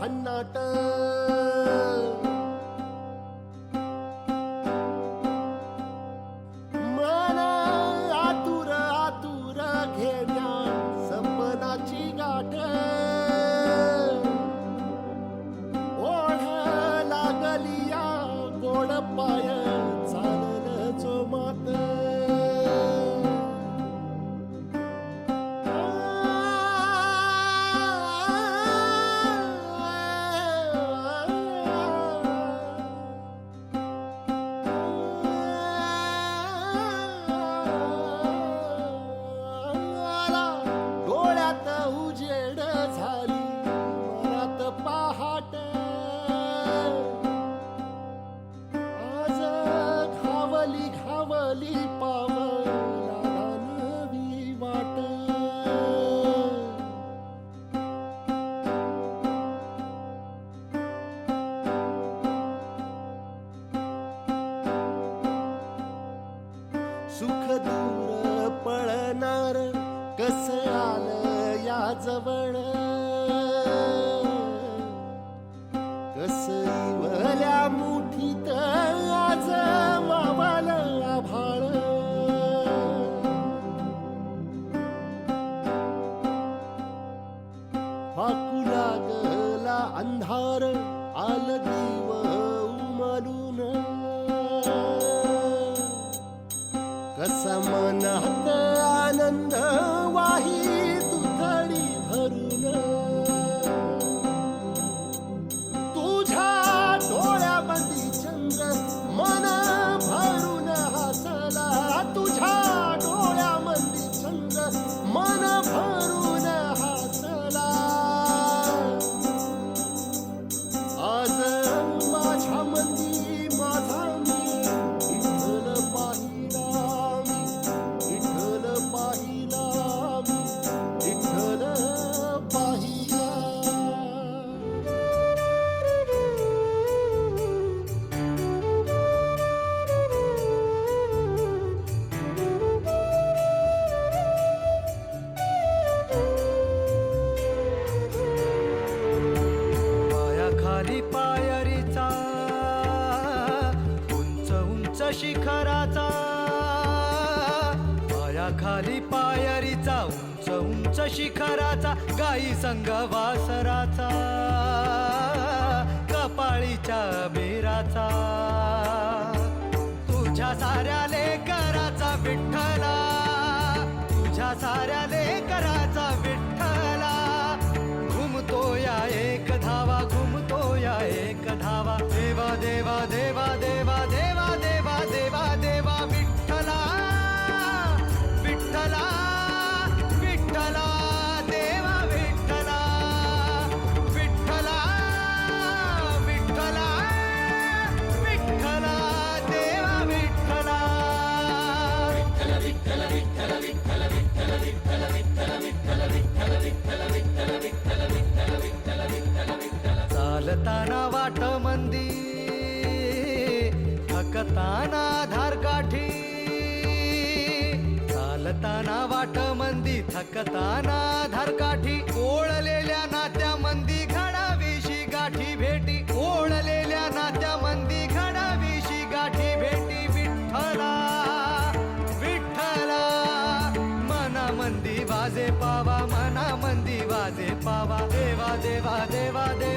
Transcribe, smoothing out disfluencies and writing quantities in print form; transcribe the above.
भन्नाट मन आतुर आतुर घेण्या सपनाची गाठ ओढ लागलिया गोड पाय चालल जोमात डोळ्यात उजेड झाली मनात पहाट आज घावली घावली पावला नवी वाट सुख दूर पळणार कस आलं या जवळ कस इवल्या मुठीत आज मावाल आभाळ फाकू लागला अंधार आल दिव उमलून कसा मनात आनंद वाही तुथडी भरून तुझ्या डोळ्यामध्ये चंद्र मन भरून हसला तुझ्या डोळ्यामध्ये चंद्र मन भरून हसला आज माझ्या मंदी माझा मी विठ्ठल पाहिला विठ्ठल पाहिला विठ्ठल पाहिला पायाखाली पायरीचा उंच उंच शिखराचा पायाखाली पायरीचा उंच उंच शिखराचा गाई संग वासराचा कपाळीच्या बेराचा तुझ्या साऱ्या लेकराचा विठ्ठला तुझ्या साऱ्या लेकराचा विठ्ठला घुमतो या एक धावा घुमतो या एक धावा देवा देवा देवा देवा देवा देवा देवा देवा विठ्ठला विठ्ठला विठ्ठला देवा विठ्ठला विठ्ठला विठ्ठला विठ्ठला देवा विठ्ठला विठ्ठल विठ्ठल विठ्ठल विठ्ठल विठ्ठल विठ्ठल विठ्ठल विठ्ठल विठ्ठल विठ्ठल विठ्ठल विठ्ठल विठ्ठल विठ्ठल विठ्ठल चालताना वाट मंदी थकताना धारकाठी चालताना वाट मंदी थकताना धारकाठी ओळलेल्या नात्या मंदी घडावीशी गाठी भेटी ओळलेल्या नात्या मंदी घडावीशी गाठी भेटी विठ्ठला विठ्ठला मना मंदी वाजे पावा मना मंदी वाजे पावा देवा देवा देवा देवा